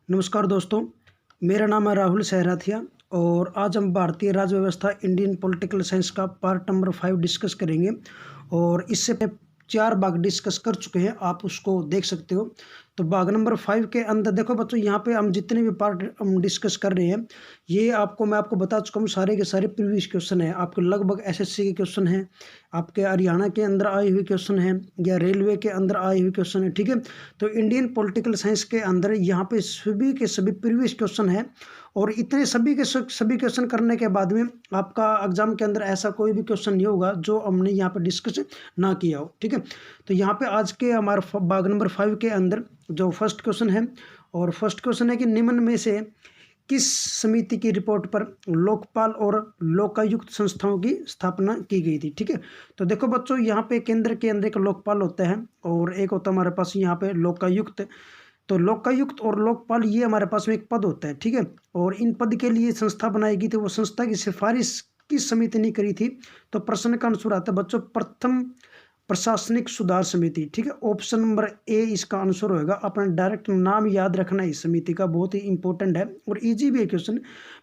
नमस्कार दोस्तों, मेरा नाम है राहुल सहराथिया और आज हम भारतीय राज्य व्यवस्था इंडियन पॉलिटिकल साइंस का पार्ट नंबर 5 डिस्कस करेंगे। और इससे पहले 4 भाग डिस्कस कर चुके हैं, आप उसको देख सकते हो। तो भाग नंबर 5 के अंदर देखो बच्चों, यहाँ पे हम जितने भी पार्ट हम डिस्कस कर रहे हैं, ये मैं आपको बता चुका हूँ, सारे के सारे प्रीवियस क्वेश्चन है। आपके लगभग एसएससी के क्वेश्चन हैं, आपके हरियाणा के अंदर आए हुए क्वेश्चन हैं या रेलवे के अंदर आए हुए क्वेश्चन है, ठीक है। तो इंडियन पॉलिटिकल साइंस के अंदर यहाँ पे सभी के सभी प्रीवियस क्वेश्चन है। और इतने सभी के सभी क्वेश्चन करने के बाद में आपका एग्जाम के अंदर ऐसा कोई भी क्वेश्चन नहीं होगा जो हमने यहाँ पे डिस्कस ना किया हो, ठीक है। तो यहाँ पे आज के हमारे भाग नंबर 5 के अंदर जो फर्स्ट क्वेश्चन है, और फर्स्ट क्वेश्चन है कि निम्न में से किस समिति की रिपोर्ट पर लोकपाल और लोकायुक्त संस्थाओं की स्थापना की गई थी, ठीक है। तो देखो बच्चों, यहाँ पे केंद्र के अंदर एक लोकपाल होता है और एक होता है हमारे पास यहाँ पे लोकायुक्त। तो लोकायुक्त और लोकपाल ये हमारे पास में एक पद होता है, ठीक है। और इन पद के लिए संस्था बनाई गई थी, वो संस्था की सिफारिश किस समिति ने करी थी। तो प्रश्न का आंसर आता है बच्चों, प्रथम प्रशासनिक सुधार समिति, ठीक है। ऑप्शन नंबर ए इसका आंसर होगा। अपना डायरेक्ट नाम याद रखना इस समिति का, बहुत ही इंपॉर्टेंट है और इजी भी है क्वेश्चन।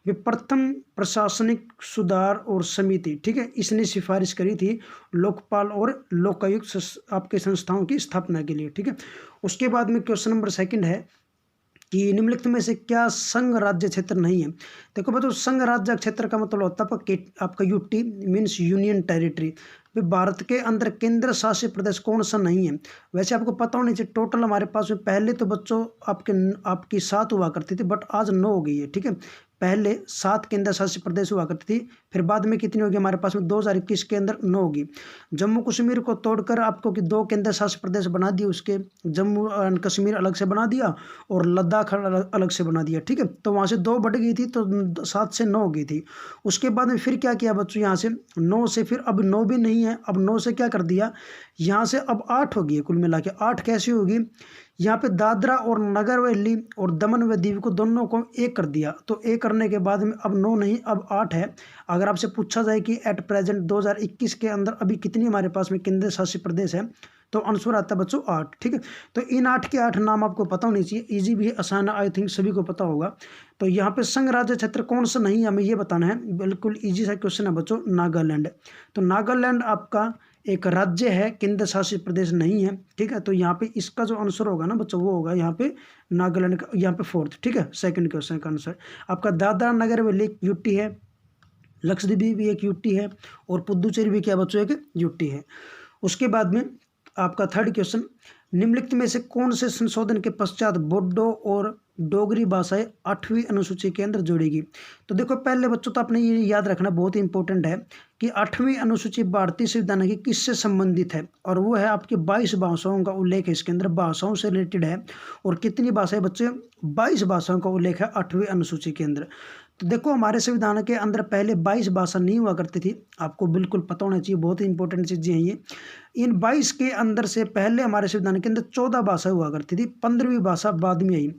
प्रथम प्रशासनिक सुधार और समिति, ठीक है, इसने सिफारिश करी थी लोकपाल और लोकायुक्त आपके संस्थाओं की स्थापना के लिए, ठीक है। उसके बाद में क्वेश्चन नंबर सेकंड है कि निम्नलिखित में से क्या संघ राज्य क्षेत्र नहीं है। देखो बताओ, संघ राज्य क्षेत्र का मतलब होता है आपका UT means union territory. Bharat के अंदर केंद्र शासित प्रदेश कौन सा नहीं है। वैसे आपको पता होना चाहिए, टोटल हमारे पास में पहले तो बच्चों आपकी 7 हुआ करती थी, बट आज 9 हो गई है, ठीक है। पहले 7 केंद्र शासित प्रदेश हुआ करती थी, फिर बाद में कितनी होगी हमारे पास में 2021 के अंदर 9 होगी। जम्मू कश्मीर को तोड़कर आपको 2 केंद्र शासित प्रदेश बना दिए, उसके जम्मू एंड कश्मीर अलग से बना दिया और लद्दाख अलग से बना दिया, ठीक है। तो वहाँ से 2 बढ़ गई थी, तो 7 से 9 हो गई थी। उसके बाद में फिर क्या किया बच्चों, यहाँ से 9 से फिर अब 9 भी नहीं है, अब 9 से क्या कर दिया, यहाँ से अब 8 होगी कुल मिला के। 8 कैसे होगी, यहाँ पे दादरा और नगर हवेली और दमन व दीव को दोनों को एक कर दिया। तो एक करने के बाद में अब 9 नहीं अब 8 है। अगर आपसे पूछा जाए कि एट प्रेजेंट 2021 के अंदर अभी कितनी हमारे पास में केंद्र शासित प्रदेश है, तो आंसर आता है बच्चों 8, ठीक है। तो इन 8 के 8 नाम आपको पता होनी चाहिए, इजी भी है, आसान है, आई थिंक सभी को पता होगा। तो यहाँ पे संघ राज्य क्षेत्र कौन सा नहीं है हमें ये बताना है, बिल्कुल ईजी सा क्वेश्चन है बच्चों, नागालैंड। तो नागालैंड आपका एक राज्य है, केंद्र शासित प्रदेश नहीं है, ठीक है। तो यहाँ पे इसका जो आंसर होगा ना बच्चों, वो होगा यहाँ पे नागालैंड का, यहाँ पे 4th, ठीक है। सेकंड क्वेश्चन का आंसर आपका दादरा नगर हवेली यूटी है, लक्षद्वीप भी एक यूटी है और पुदुचेरी भी क्या बच्चों एक यूटी है। उसके बाद में आपका थर्ड क्वेश्चन, निम्नलिखित में से कौन से संशोधन के पश्चात बोडो और डोगरी भाषाएं 8वीं अनुसूची के अंदर जोड़ेगी। तो देखो पहले बच्चों, तो आपने ये याद रखना बहुत ही इंपॉर्टेंट है कि 8वीं अनुसूची भारतीय संविधान की किससे संबंधित है, और वो है आपकी 22 भाषाओं का उल्लेख है इसके अंदर, भाषाओं से रिलेटेड है। और कितनी भाषाएं बच्चे, 22 भाषाओं का उल्लेख है 8वीं अनुसूची के अंदर। तो देखो हमारे संविधान के अंदर पहले 22 भाषा नहीं हुआ करती थी, आपको बिल्कुल पता होना चाहिए, बहुत ही इंपॉर्टेंट चीज़ें हैं ये। इन 22 के अंदर से पहले हमारे संविधान के अंदर 14 भाषा हुआ करती थी, 15वीं भाषा बाद में आई।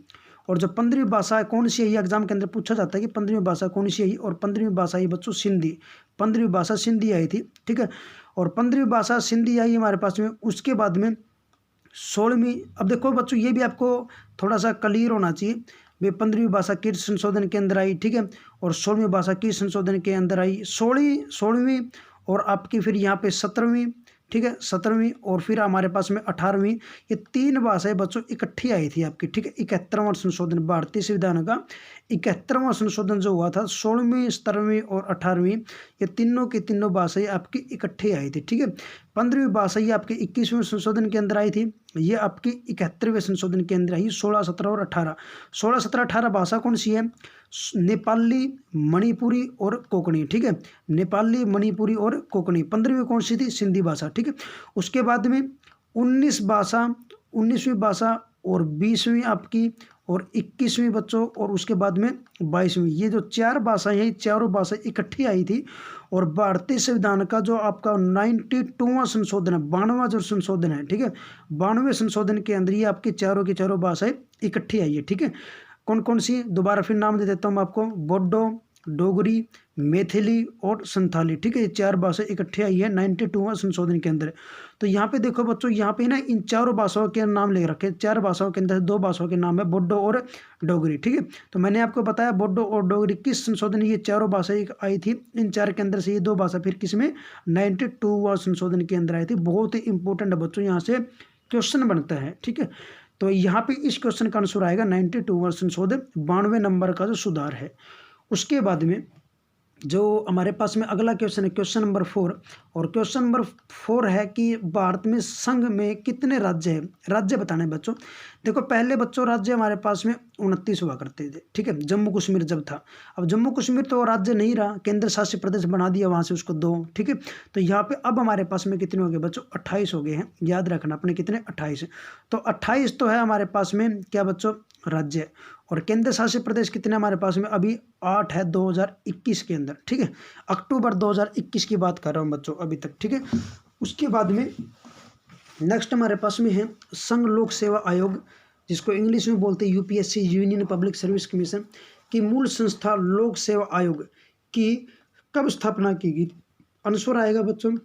और जो 15वीं भाषा कौन सी है, एग्जाम के अंदर पूछा जाता है कि 15वीं भाषा कौन सी आई, और 15वीं भाषा आई बच्चों सिंधी। 15वीं भाषा सिंधी आई थी, ठीक है। और 15वीं भाषा सिंधी आई हमारे पास में। उसके बाद में 16वीं, अब देखो बच्चों ये भी आपको थोड़ा सा क्लियर होना चाहिए, वे 15वीं भाषा किस संशोधन के अंदर आई, ठीक है। और 16वीं भाषा किस संशोधन के अंदर आई, 16वीं और आपकी फिर यहाँ पे 17वीं, ठीक है, 17वीं और फिर हमारे पास में 18वीं। ये 3 भाषाएं बच्चों इकट्ठी आई थी आपकी, ठीक है। 71वां संशोधन, भारतीय संविधान का 71वां संशोधन जो हुआ था, 16वीं 17वीं और 18वीं, ये तीनों की तीनों भाषाएं आपकी इकट्ठी आई थी, ठीक है। 15वीं भाषा ये आपके 21वें संशोधन के अंदर आई थी, ये आपकी 71वें संशोधन के अंदर आई। 16, 17 और 18, 16, 17, 18 भाषा कौन सी है, नेपाली, मणिपुरी और कोंकणी, ठीक है। नेपाली, मणिपुरी और कोंकणी। 15वीं कौन सी थी, सिंधी भाषा, ठीक है। उसके बाद में 19वीं भाषा और 20वीं आपकी और 21वीं बच्चों, और उसके बाद में 22वीं। ये जो 4 भाषाएं हैं, चारों भाषाएं इकट्ठी आई थी। और भारतीय संविधान का जो आपका 92वां संशोधन है, 92वां जो संशोधन है, ठीक है, 92वें संशोधन के अंदर ये आपकी चारों की चारों भाषाएं इकट्ठी आई है, ठीक है। कौन कौन सी, दोबारा फिर नाम दे देता हूँ मैं आपको, बोडो, डोगरी, मैथिली और संथाली। ठीक है, ये 4 भाषा इकट्ठे आई है 92वां संशोधन के अंदर। तो यहाँ पे देखो बच्चों, यहाँ पे ना इन चारों भाषाओं के नाम ले रखे हैं। 4 भाषाओं के अंदर 2 भाषाओं के नाम है बोडो और डोगरी। ठीक है, तो मैंने आपको बताया बोडो और डोगरी किस संशोधन, ये चारों भाषाएं आई थी। इन 4 के अंदर से ये 2 भाषा फिर किसमें 92वां संशोधन के अंदर आई थी। बहुत ही इंपॉर्टेंट है बच्चों, यहाँ से क्वेश्चन बनता है। ठीक है, तो यहाँ पे इस क्वेश्चन का आंसर आएगा 92वां संशोधन, 92 नंबर का जो सुधार है। उसके बाद में जो हमारे पास में अगला क्वेश्चन है क्वेश्चन नंबर 4। और क्वेश्चन नंबर 4 है कि भारत में संघ में कितने राज्य हैं। राज्य बताना है बच्चों। देखो पहले बच्चों राज्य हमारे पास में 29 हुआ करते थे। ठीक है, जम्मू कश्मीर जब था। अब जम्मू कश्मीर तो राज्य नहीं रहा, केंद्र शासित प्रदेश बना दिया वहाँ से उसको 2। ठीक है, तो यहाँ पे अब हमारे पास में कितने हो गए बच्चों, 28 हो गए हैं। याद रखना अपने कितने, 28। तो 28 तो है हमारे पास में क्या बच्चों, राज्य। और केंद्र शासित प्रदेश कितने हमारे पास में, अभी 8 है 2021 के अंदर। ठीक है, अक्टूबर 2021 की बात कर रहा हूँ बच्चों अभी तक। ठीक है, उसके बाद में नेक्स्ट हमारे पास में है संघ लोक सेवा आयोग, जिसको इंग्लिश में बोलते हैं UPSC, union public service commission की मूल संस्था लोक सेवा आयोग की कब स्थापना की गई। आंसर आएगा बच्चों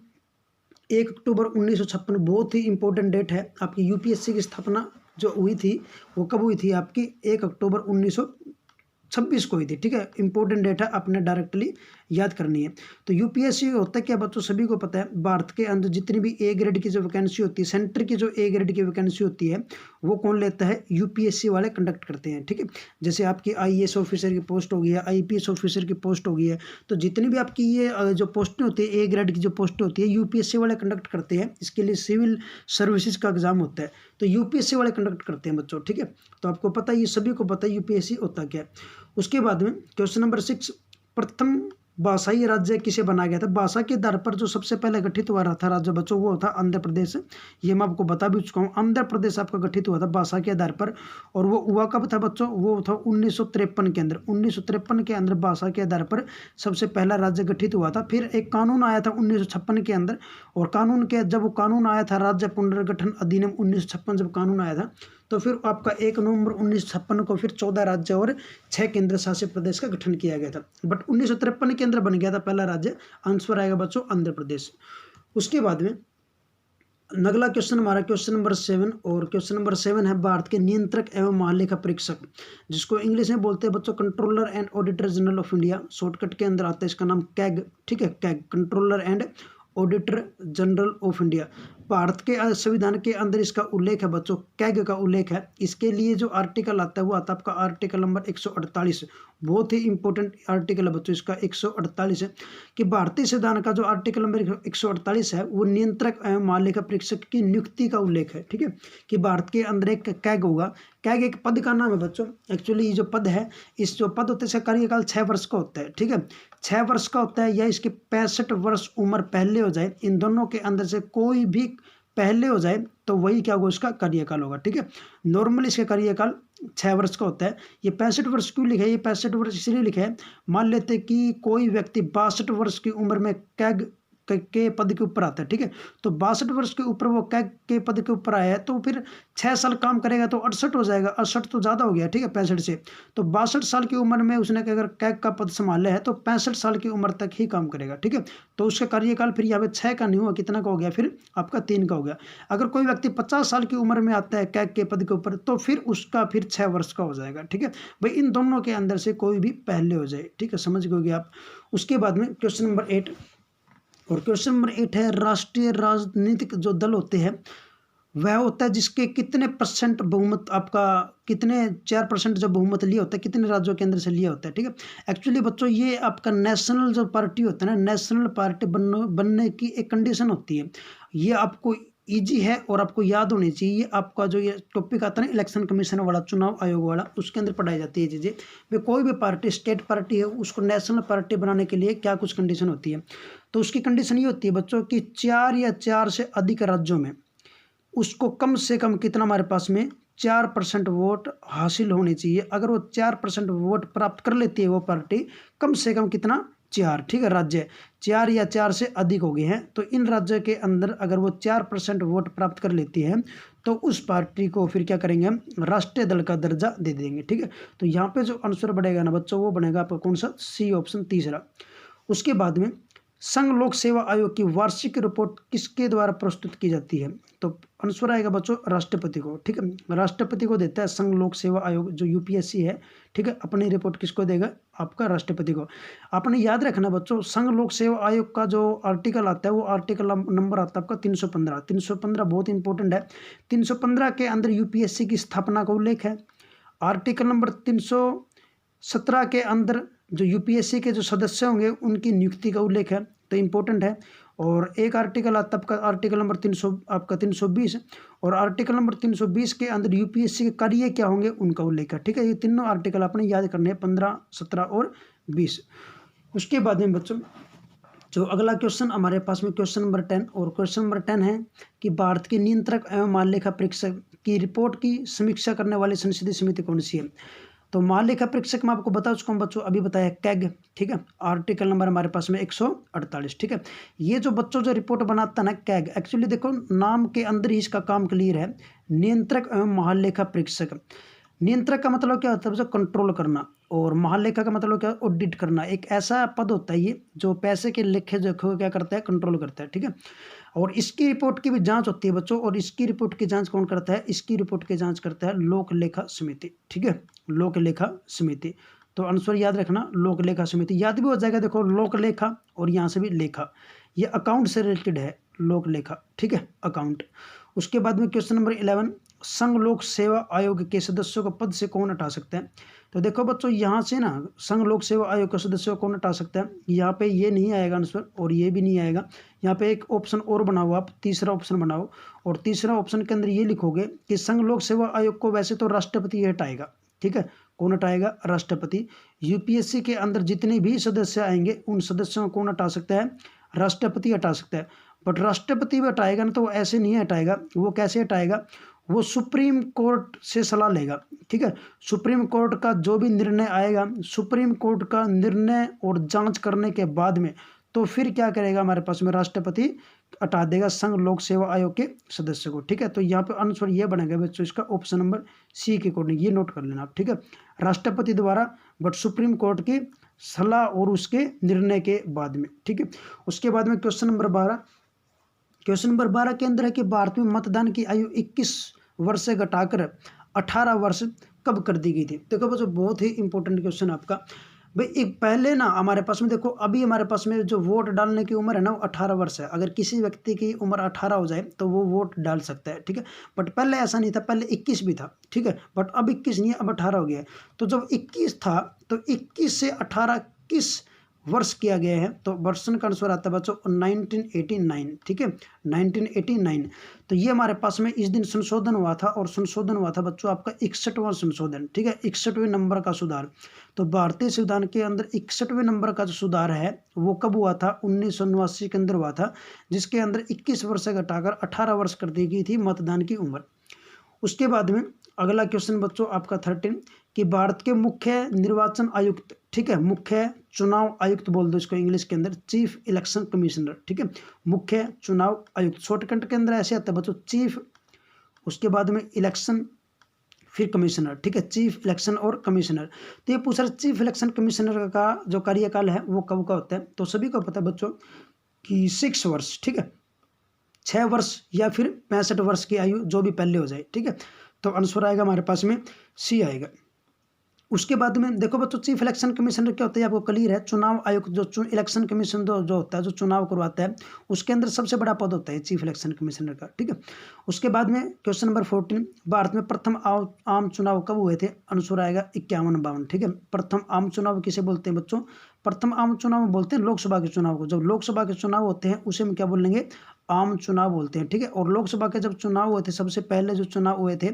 1 अक्टूबर 1956। बहुत ही इंपॉर्टेंट डेट है आपकी। यूपीएससी की स्थापना जो हुई थी वो कब हुई थी आपकी, 1 अक्टूबर 1926 को हुई थी। ठीक है, इंपॉर्टेंट डेट है, आपने डायरेक्टली याद करनी है। तो यूपीएससी होता है क्या बच्चों, सभी को पता है। भारत के अंदर जितनी भी ए ग्रेड की जो वैकेंसी होती है, सेंटर की जो ए ग्रेड की वैकेंसी होती है, वो कौन लेता है, यूपीएससी वाले कंडक्ट करते हैं। ठीक है, जैसे आपकी आईएएस ऑफिसर की पोस्ट हो गई है, आईपीएस ऑफिसर की पोस्ट हो गई है, तो जितनी भी आपकी ये जो पोस्टें होती है, ए ग्रेड की जो पोस्ट होती है, यूपीएससी वाले कंडक्ट करते हैं। इसके लिए सिविल सर्विसेज का एग्जाम होता है, तो यूपीएससी वाले कंडक्ट करते हैं बच्चों। ठीक है, तो आपको पता है, ये सभी को पता है यूपीएससी होता क्या है। उसके बाद में क्वेश्चन नंबर 6, प्रथम भाषाई राज्य किसे बनाया गया था। भाषा के आधार पर जो सबसे पहले गठित हुआ था राज्य बच्चों, वो था आंध्र प्रदेश। ये मैं आपको बता भी चुका हूँ, आंध्र प्रदेश आपका गठित हुआ था भाषा के आधार पर। और वो हुआ कब था बच्चों, वो था 1953 के अंदर। 1953 के अंदर भाषा के आधार पर सबसे पहला राज्य गठित हुआ था। फिर एक कानून आया था 1956 के अंदर, और कानून के जब वो कानून आया था, राज्य पुनर्गठन अधिनियम 1956 जब कानून आया था, तो फिर आपका 1 नवंबर 1956 को फिर 14 राज्य और 6 केंद्र शासित प्रदेश का गठन किया गया था। बट 1953 के अंदर बन गया था पहला राज्य। आंसर आएगा बच्चों आंध्र प्रदेश। उसके बाद में अगला क्वेश्चन हमारा क्वेश्चन नंबर 7। और क्वेश्चन नंबर 7 है भारत के नियंत्रक एवं महालेखा परीक्षक, जिसको इंग्लिश में बोलते हैं बच्चों controller and auditor general of India. Shortcut के अंदर आता है इसका नाम कैग। ठीक है, CAG, controller and auditor general of India. Bharat के संविधान के अंदर इसका उल्लेख है बच्चों, कैग का उल्लेख है। इसके लिए जो आर्टिकल आता है वो आता है आपका आर्टिकल नंबर 148। बहुत ही इंपॉर्टेंट आर्टिकल है बच्चों इसका 148 है, कि भारतीय संविधान का जो आर्टिकल नंबर 148 है वो नियंत्रक एवं महालेखा परीक्षक की नियुक्ति का उल्लेख है। ठीक है, कि भारत के अंदर एक कैग होगा। कैग एक पद का नाम है बच्चों। एक्चुअली ये जो पद है, इस जो पद होता है इसका कार्यकाल 6 वर्ष का होता है। ठीक है, 6 वर्ष का होता है, या इसके 65 वर्ष उम्र पहले हो जाए, इन दोनों के अंदर से कोई भी पहले हो जाए तो वही क्या होगा, उसका कार्यकाल होगा। ठीक है, नॉर्मली इसका कार्यकाल 6 वर्ष का होता है। ये 65 वर्ष क्यों लिखा है, ये 65 वर्ष इसलिए लिखा है, मान लेते कि कोई व्यक्ति 62 वर्ष की उम्र में कैग के पद के ऊपर आता है। ठीक है, तो 62 वर्ष के ऊपर वो कैग के पद के ऊपर आया है, तो फिर 6 साल काम करेगा तो 68 हो जाएगा। 68 तो ज़्यादा हो गया। ठीक है, 65 से, तो 62 साल की उम्र में उसने अगर कैग का पद संभाला है तो 65 साल की उम्र तक ही काम करेगा। ठीक है, तो उसका कार्यकाल फिर यहाँ पे 6 का नहीं हुआ, कितना का हो गया, फिर आपका 3 का हो गया। अगर कोई व्यक्ति 50 साल की उम्र में आता है कैग के पद के ऊपर, तो फिर उसका फिर 6 वर्ष का हो जाएगा। ठीक है भाई, इन दोनों के अंदर से कोई भी पहले हो जाए। ठीक है, समझ गए आप। उसके बाद में क्वेश्चन नंबर 8। और क्वेश्चन नंबर 8 है राष्ट्रीय राजनीतिक जो दल होते हैं वह होता है जिसके कितने % बहुमत, आपका कितने 4% जब बहुमत लिया होता है, कितने राज्यों के अंदर से लिया होता है। ठीक है, एक्चुअली बच्चों ये आपका नेशनल जो पार्टी होता है ना, नेशनल पार्टी बनने की एक कंडीशन होती है। ये आपको इजी है और आपको याद होनी चाहिए। ये आपका जो ये टॉपिक आता है ना इलेक्शन कमीशन वाला, चुनाव आयोग वाला, उसके अंदर पढ़ाई जाती है चीज़ें। भाई कोई भी पार्टी, स्टेट पार्टी है, उसको नेशनल पार्टी बनाने के लिए क्या कुछ कंडीशन होती है। तो उसकी कंडीशन ये होती है बच्चों कि 4 या 4 से अधिक राज्यों में उसको कम से कम कितना, हमारे पास में 4% वोट हासिल होने चाहिए। अगर वो 4% वोट प्राप्त कर लेती है वो पार्टी, कम से कम कितना, 4, ठीक है, राज्य 4 या 4 से अधिक हो गए हैं, तो इन राज्यों के अंदर अगर वो 4% वोट प्राप्त कर लेती है तो उस पार्टी को फिर क्या करेंगे हम, राष्ट्रीय दल का दर्जा दे देंगे, ठीक है। तो यहाँ पे जो आंसर बढ़ेगा ना बच्चों, वो बनेगा आपका कौन सा, सी ऑप्शन तीसरा। उसके बाद में संघ लोक सेवा आयोग की वार्षिक रिपोर्ट किसके द्वारा प्रस्तुत की जाती है, तो आंसर आएगा बच्चों राष्ट्रपति को, ठीक है, राष्ट्रपति को देता है संघ लोक सेवा आयोग जो यूपीएससी है, ठीक है। अपनी रिपोर्ट किसको देगा, आपका राष्ट्रपति को। आपने याद रखना बच्चों, संघ लोक सेवा आयोग का जो आर्टिकल आता है वो आर्टिकल नंबर आता है आपका 315। 315 बहुत इंपॉर्टेंट है। 315 के अंदर यूपीएससी की स्थापना का उल्लेख है। आर्टिकल नंबर 317 के अंदर जो यूपीएससी के जो सदस्य होंगे उनकी नियुक्ति का उल्लेख है, तो इम्पोर्टेंट है। और एक आर्टिकल आता है आपका आर्टिकल नंबर 300 आपका 320, और आर्टिकल नंबर 320 के अंदर यूपीएससी के कार्य क्या होंगे उनका उल्लेख है, ठीक है। ये तीनों आर्टिकल आपने याद करने हैं, 15, 17 और 20। उसके बाद में बच्चों जो अगला क्वेश्चन हमारे पास में क्वेश्चन नंबर 10, और क्वेश्चन नंबर 10 है कि भारत के नियंत्रक एवं महालेखा परीक्षक की रिपोर्ट की समीक्षा करने वाली संसदीय समिति कौन सी है, तो महालेखा परीक्षक मैं आपको बता चुका हूँ बच्चों, अभी बताया कैग, ठीक है। आर्टिकल नंबर हमारे पास में 148, ठीक है। ये जो बच्चों जो रिपोर्ट बनाता है ना कैग, एक्चुअली देखो नाम के अंदर ही इसका काम क्लियर है, नियंत्रक एवं महालेखा परीक्षक। नियंत्रक का मतलब क्या होता है बच्चों, कंट्रोल करना, और महालेखा का मतलब क्या, ऑडिट करना। एक ऐसा पद होता है ये जो पैसे के लेखे जोखे को क्या करता है, कंट्रोल करता है, ठीक है। और इसकी रिपोर्ट की भी जांच होती है बच्चों, और इसकी रिपोर्ट की जांच कौन करता है, इसकी रिपोर्ट की जांच करता है लोक लेखा समिति, ठीक है, लोक लेखा समिति। तो आंसर याद रखना लोक लेखा समिति, याद भी हो जाएगा। देखो लोक लेखा और यहाँ से भी लेखा, ये अकाउंट से रिलेटेड है लोक लेखा, ठीक है, अकाउंट। उसके बाद में क्वेश्चन नंबर 11, संघ लोक सेवा आयोग के सदस्यों को पद से कौन हटा सकता है, तो देखो बच्चों यहाँ से ना संघ लोक सेवा आयोग के सदस्यों को कौन हटा सकता है, यहाँ पे ये नहीं आएगा आंसर और ये भी नहीं आएगा। यहाँ पे एक ऑप्शन और बनाओ आप, तीसरा ऑप्शन बनाओ, और तीसरा ऑप्शन के अंदर ये लिखोगे कि संघ लोक सेवा आयोग को वैसे तो राष्ट्रपति हटाएगा, ठीक है, कौन हटाएगा, राष्ट्रपति। यूपीएससी के अंदर जितने भी सदस्य आएंगे उन सदस्यों को कौन हटा सकता है, राष्ट्रपति हटा सकता है। बट राष्ट्रपति भी हटाएगा ना तो वो ऐसे नहीं हटाएगा, वो कैसे हटाएगा, वो सुप्रीम कोर्ट से सलाह लेगा, ठीक है। सुप्रीम कोर्ट का जो भी निर्णय आएगा, सुप्रीम कोर्ट का निर्णय और जांच करने के बाद में तो फिर क्या करेगा हमारे पास में, राष्ट्रपति हटा देगा संघ लोक सेवा आयोग के सदस्य को, ठीक है। तो यहाँ पे आंसर ये बनेगा बच्चों इसका ऑप्शन नंबर सी के अकॉर्डिंग, ये नोट कर लेना आप, ठीक है, राष्ट्रपति द्वारा बट सुप्रीम कोर्ट की सलाह और उसके निर्णय के बाद में, ठीक है। उसके बाद में क्वेश्चन नंबर 12, क्वेश्चन नंबर 12 के अंदर है कि भारत में मतदान की आयु 21 वर्ष से घटाकर 18 वर्ष कब कर दी गई थी। देखो बच्चों बहुत ही इंपॉर्टेंट क्वेश्चन आपका भाई। एक पहले ना हमारे पास में देखो, अभी हमारे पास में जो वोट डालने की उम्र है ना वो 18 वर्ष है। अगर किसी व्यक्ति की उम्र 18 हो जाए तो वो वोट डाल सकता है, ठीक है। बट पहले ऐसा नहीं था, पहले 21 भी था, ठीक है, बट अब 21 नहीं है, अब 18 हो गया है। तो जब 21 था तो 21 से 18 किस वर्ष किया गया है, तो वर्षन का आंसर आता है बच्चों 1989, ठीक है, 1989। तो ये हमारे पास में इस दिन संशोधन हुआ था, और संशोधन हुआ था बच्चों आपका 61वां संशोधन, ठीक है, 61वें नंबर का सुधार। तो भारतीय संविधान के अंदर 61वें नंबर का जो सुधार है वो कब हुआ था, 1989 के अंदर हुआ था, जिसके अंदर 21 वर्ष से घटाकर 18 वर्ष कर दी गई थी मतदान की उम्र। उसके बाद में अगला क्वेश्चन बच्चों आपका 13 कि भारत के मुख्य निर्वाचन आयुक्त, ठीक है, मुख्य चुनाव आयुक्त बोल दो इसको इंग्लिश के अंदर, चीफ इलेक्शन कमिश्नर, ठीक है, मुख्य चुनाव आयुक्त। शॉर्टकट के अंदर ऐसे आता है बच्चों चीफ, उसके बाद में इलेक्शन, फिर कमिश्नर, ठीक है, चीफ इलेक्शन और कमिश्नर। तो ये पूछ रहा है चीफ इलेक्शन कमिश्नर का जो कार्यकाल है वो कब का होता है, तो सभी को पता है बच्चों कि 6 वर्ष, ठीक है, 6 वर्ष या फिर 65 वर्ष की आयु जो भी पहले हो जाए, ठीक है। तो आंसर आएगा हमारे पास में सी आएगा। उसके बाद में देखो बच्चों चीफ इलेक्शन कमिश्नर क्या होता है आपको क्लियर है, चुनाव आयुक्त जो इलेक्शन कमीशन जो होता है जो चुनाव करवाता है उसके अंदर सबसे बड़ा पद होता है चीफ इलेक्शन कमिश्नर का, ठीक है। उसके बाद में क्वेश्चन नंबर 14 भारत में प्रथम आम चुनाव कब हुए थे, आंसर आएगा 51-52, ठीक है। प्रथम आम चुनाव किसे बोलते हैं बच्चों, प्रथम आम चुनाव बोलते हैं लोकसभा के चुनाव को। जब लोकसभा के चुनाव होते हैं उसे हम क्या बोलेंगे, आम चुनाव बोलते हैं, ठीक है। और लोकसभा के जब चुनाव हुए थे सबसे पहले जो चुनाव हुए थे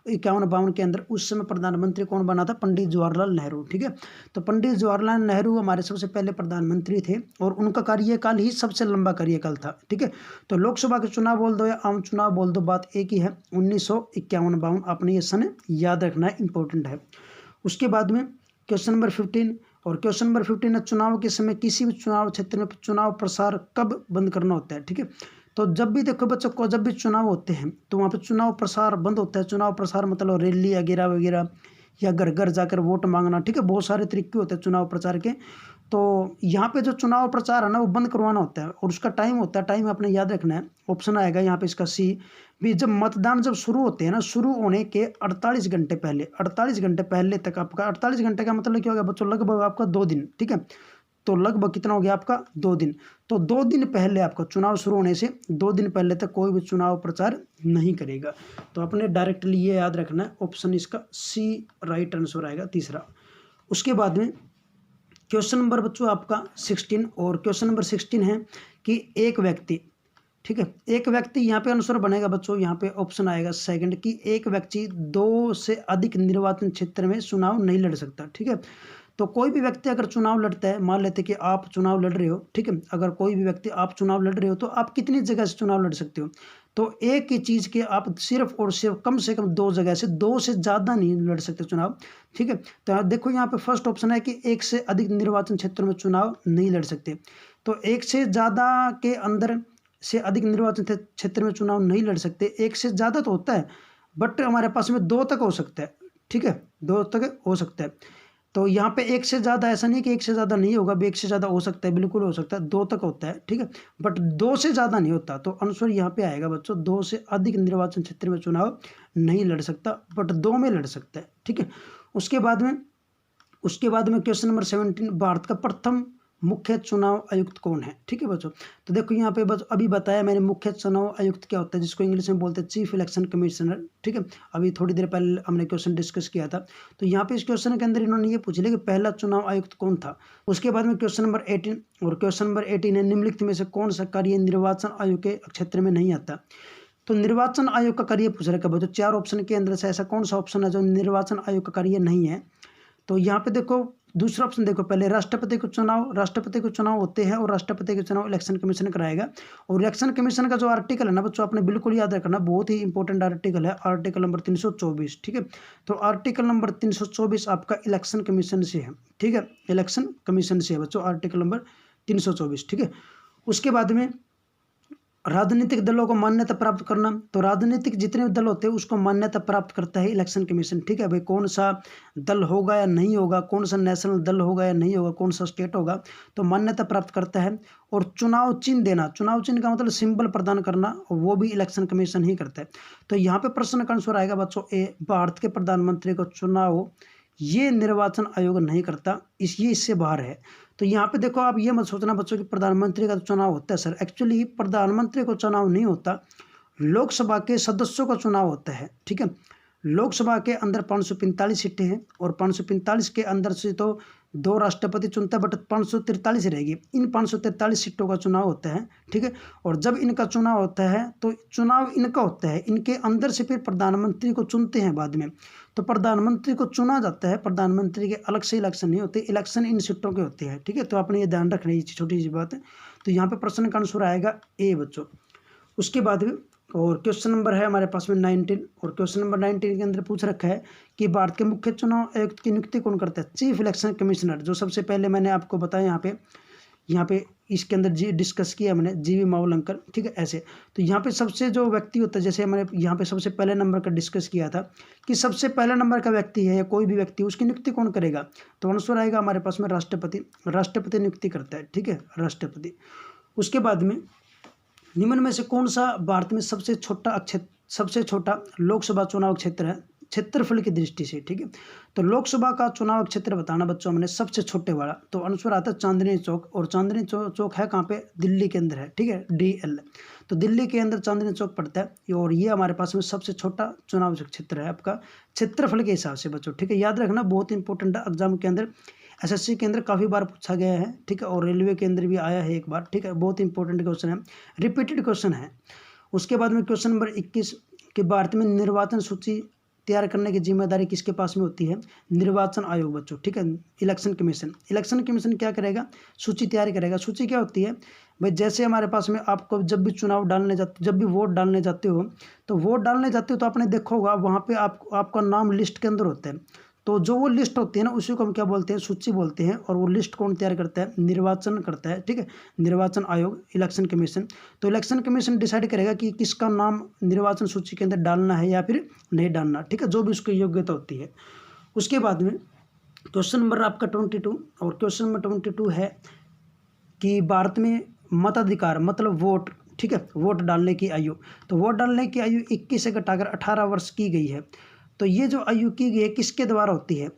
51-52 के अंदर, उस समय प्रधानमंत्री कौन बना था, पंडित जवाहरलाल नेहरू, ठीक है। तो पंडित जवाहरलाल नेहरू हमारे सबसे पहले प्रधानमंत्री थे और उनका कार्यकाल ही सबसे लंबा कार्यकाल था, ठीक है। तो लोकसभा के चुनाव बोल दो या आम चुनाव बोल दो, बात एक ही है, 1951-52 आपने ये सन याद रखना है, इंपॉर्टेंट है। उसके बाद में क्वेश्चन नंबर 15 और क्वेश्चन नंबर 15 है, चुनाव के समय किसी भी चुनाव क्षेत्र में चुनाव प्रसार कब बंद करना होता है। ठीक है, तो जब भी देखो बच्चों को, जब भी चुनाव होते हैं तो वहाँ पे चुनाव प्रसार बंद होता है। चुनाव प्रसार मतलब रैली वगैरह वगैरह, या घर घर जाकर वोट मांगना। ठीक है, बहुत सारे तरीके होते हैं चुनाव प्रचार के। तो यहाँ पे जो चुनाव प्रचार है ना वो बंद करवाना होता है, और उसका टाइम होता है, टाइम आपने याद रखना है। ऑप्शन आएगा यहाँ पे इसका सी भी, जब मतदान जब शुरू होते हैं ना, शुरू होने के 48 घंटे पहले, 48 घंटे पहले तक आपका, 48 घंटे का मतलब क्या होगा बच्चों, लगभग आपका 2 दिन। ठीक है, तो लगभग कितना हो गया आपका 2 दिन। तो 2 दिन पहले आपका चुनाव शुरू होने से 2 दिन पहले तक कोई भी चुनाव प्रचार नहीं करेगा। तो आपने डायरेक्टली ये याद रखना है, ऑप्शन इसका सी राइट आंसर आएगा तीसरा। उसके बाद में क्वेश्चन नंबर बच्चों आपका 16, और क्वेश्चन नंबर 16 है कि एक व्यक्ति, ठीक है, एक व्यक्ति, यहाँ पे आंसर बनेगा बच्चों, यहाँ पे ऑप्शन आएगा सेकंड कि एक व्यक्ति 2 से अधिक निर्वाचन क्षेत्र में चुनाव नहीं लड़ सकता। ठीक है, तो कोई भी व्यक्ति अगर चुनाव लड़ता है, मान लेते कि आप चुनाव लड़ रहे हो, ठीक है, अगर कोई भी व्यक्ति आप चुनाव लड़ रहे हो तो आप कितनी जगह से चुनाव लड़ सकते हो, तो एक ही चीज़ के आप सिर्फ और सिर्फ कम से कम 2 जगह से, 2 से ज़्यादा नहीं लड़ सकते चुनाव। ठीक है, तो देखो यहाँ पे फर्स्ट ऑप्शन है कि एक से अधिक निर्वाचन क्षेत्रों में चुनाव नहीं लड़ सकते। तो एक से ज़्यादा के अंदर से अधिक निर्वाचन क्षेत्र में चुनाव नहीं लड़ सकते। एक से ज़्यादा तो होता है, बट हमारे पास में 2 तक हो सकता है। ठीक है, 2 तक हो सकता है। तो यहाँ पे एक से ज़्यादा, ऐसा नहीं कि एक से ज़्यादा नहीं होगा, एक से ज़्यादा हो सकता है, बिल्कुल हो सकता है, 2 तक होता है। ठीक है, बट 2 से ज़्यादा नहीं होता। तो आंसर यहाँ पे आएगा बच्चों, 2 से अधिक निर्वाचन क्षेत्र में चुनाव नहीं लड़ सकता, बट 2 में लड़ सकता है। ठीक है, उसके बाद में क्वेश्चन नंबर 17, भारत का प्रथम मुख्य चुनाव आयुक्त कौन है। ठीक है बच्चों, तो देखो यहाँ पे बस अभी बताया मैंने, मुख्य चुनाव आयुक्त क्या होता है, जिसको इंग्लिश में बोलते हैं चीफ इलेक्शन कमिश्नर। ठीक है, अभी थोड़ी देर पहले हमने क्वेश्चन डिस्कस किया था। तो यहाँ पे इस क्वेश्चन के अंदर इन्होंने ये पूछ लिया कि पहला चुनाव आयुक्त कौन था। उसके बाद में क्वेश्चन नंबर 18, और क्वेश्चन नंबर 18 है, निम्नलिखित में से कौन सा कार्य निर्वाचन आयोग के क्षेत्र में नहीं आता। तो निर्वाचन आयोग का कार्य पूछ रखा है, तो 4 ऑप्शन के अंदर से ऐसा कौन सा ऑप्शन है जो निर्वाचन आयोग का कार्य नहीं है। तो यहाँ पे देखो दूसरा ऑप्शन देखो, पहले राष्ट्रपति को चुनाव होते हैं, और राष्ट्रपति के चुनाव इलेक्शन कमीशन कराएगा। और इलेक्शन कमीशन का जो आर्टिकल है ना बच्चों, आपने बिल्कुल याद रखना, बहुत ही इंपॉर्टेंट आर्टिकल है, आर्टिकल नंबर 324। ठीक है, तो आर्टिकल नंबर 324 आपका इलेक्शन कमीशन से है। ठीक है, इलेक्शन कमीशन से है बच्चों, आर्टिकल नंबर 324। ठीक है, उसके बाद में राजनीतिक दलों को मान्यता प्राप्त करना, तो राजनीतिक जितने दल होते हैं उसको मान्यता प्राप्त करता है इलेक्शन कमीशन। ठीक है भाई, कौन सा दल होगा या नहीं होगा, कौन सा नेशनल दल होगा या नहीं होगा, कौन सा स्टेट होगा, तो मान्यता प्राप्त करता है। और चुनाव चिन्ह देना, चुनाव चिन्ह का मतलब सिंबल प्रदान करना, वो भी इलेक्शन कमीशन ही करता है। तो यहाँ पे प्रश्न का आंसर आएगा बच्चों ए, भारत के प्रधानमंत्री को चुनाव ये निर्वाचन आयोग नहीं करता, ये इससे बाहर है। तो यहाँ पे देखो, आप ये मत सोचना बच्चों कि प्रधानमंत्री का तो चुनाव होता है सर, एक्चुअली प्रधानमंत्री को चुनाव नहीं होता, लोकसभा के सदस्यों का चुनाव होता है। ठीक है, लोकसभा के अंदर 545 सीटें हैं, और 545 के अंदर से तो 2 राष्ट्रपति चुनता है, बट 543 रहेगी। इन 543 सीटों का चुनाव होता है। ठीक है, और जब इनका चुनाव होता है तो चुनाव इनका होता है, इनके अंदर से फिर प्रधानमंत्री को चुनते हैं बाद में। तो प्रधानमंत्री को चुना जाता है, प्रधानमंत्री के अलग से इलेक्शन नहीं होते, इलेक्शन इन सीटों के होते हैं। ठीक है, तो आपने ये ध्यान रखना, ये छोटी सी बात है। तो यहाँ पे प्रश्न का आंसर आएगा ए बच्चों। उसके बाद में और क्वेश्चन नंबर है हमारे पास में 19, और क्वेश्चन नंबर 19 के अंदर पूछ रखा है कि भारत के मुख्य चुनाव आयुक्त की नियुक्ति कौन करता है। चीफ इलेक्शन कमिश्नर, जो सबसे पहले मैंने आपको बताया यहाँ पे इसके अंदर डिस्कस किया मैंने, जीवी मावलंकर। ठीक है, ऐसे तो यहाँ पे सबसे जो व्यक्ति होता है, जैसे मैंने यहाँ पे सबसे पहले नंबर का डिस्कस किया था कि सबसे पहले नंबर का व्यक्ति है या कोई भी व्यक्ति, उसकी नियुक्ति कौन करेगा, तो आंसर आएगा हमारे पास में राष्ट्रपति नियुक्ति करता है। ठीक है, राष्ट्रपति। उसके बाद में निम्न में से कौन सा भारत में सबसे छोटा लोकसभा चुनाव क्षेत्र है क्षेत्रफल की दृष्टि से। ठीक है, तो लोकसभा का चुनाव क्षेत्र बताना बच्चों, हमने सबसे छोटे वाला, तो आंसर आता है चांदनी चौक, और चांदनी चौक है कहाँ पे, दिल्ली के अंदर है। ठीक है, DL, तो दिल्ली के अंदर चांदनी चौक पड़ता है, और ये हमारे पास में सबसे छोटा चुनाव क्षेत्र है आपका क्षेत्रफल के हिसाब से बच्चों। ठीक है, याद रखना, बहुत इंपॉर्टेंट है, एग्जाम के अंदर SSC के अंदर काफ़ी बार पूछा गया है। ठीक है, और रेलवे के अंदर भी आया है एक बार। ठीक है, बहुत इंपॉर्टेंट क्वेश्चन है, रिपीटेड क्वेश्चन है। उसके बाद में क्वेश्चन नंबर 21 कि भारत में निर्वाचन सूची तैयार करने की जिम्मेदारी किसके पास में होती है, निर्वाचन आयोग बच्चों। ठीक है, इलेक्शन कमीशन क्या करेगा, सूची तैयार करेगा। सूची क्या होती है भाई, जैसे हमारे पास में आपको जब भी वोट डालने जाते हो तो आपने देखा होगा वहाँ पे आपका नाम लिस्ट के अंदर होता है। तो जो वो लिस्ट होती है ना उसी को हम क्या बोलते हैं, सूची बोलते हैं। और वो लिस्ट कौन तैयार करता है, निर्वाचन करता है, ठीक है, निर्वाचन आयोग, इलेक्शन कमीशन। तो इलेक्शन कमीशन डिसाइड करेगा कि किसका नाम निर्वाचन सूची के अंदर डालना है या फिर नहीं डालना, ठीक है, जो भी उसकी योग्यता होती है। उसके बाद में क्वेश्चन नंबर आपका 22, और क्वेश्चन नंबर 22 है कि भारत में मताधिकार मतलब वोट, ठीक है, वोट डालने की आयु। तो वोट डालने की आयु 21 से घटाकर 18 वर्ष की गई है। तो ये जो आयु की गई है किसके द्वारा होती है,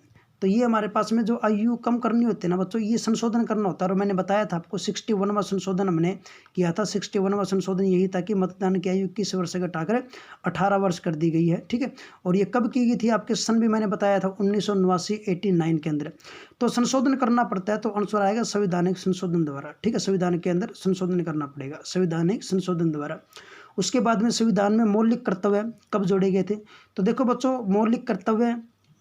तो ये हमारे पास में जो आयु कम करनी होती है ना बच्चों, ये संशोधन करना होता है। और मैंने बताया था आपको 61वां संशोधन हमने किया था। 61वां संशोधन यही था कि मतदान की आयु 21 वर्ष से घटाकर 18 वर्ष कर दी गई है, ठीक है। और ये कब की गई थी, आपके सन भी मैंने बताया था 1989 89 के अंदर। तो संशोधन करना पड़ता है, तो आंसर आएगा संवैधानिक संशोधन द्वारा, ठीक है, संविधान के अंदर संशोधन करना पड़ेगा संवैधानिक संशोधन द्वारा। उसके बाद में संविधान में मौलिक कर्तव्य कब जोड़े गए थे, तो देखो बच्चों मौलिक कर्तव्य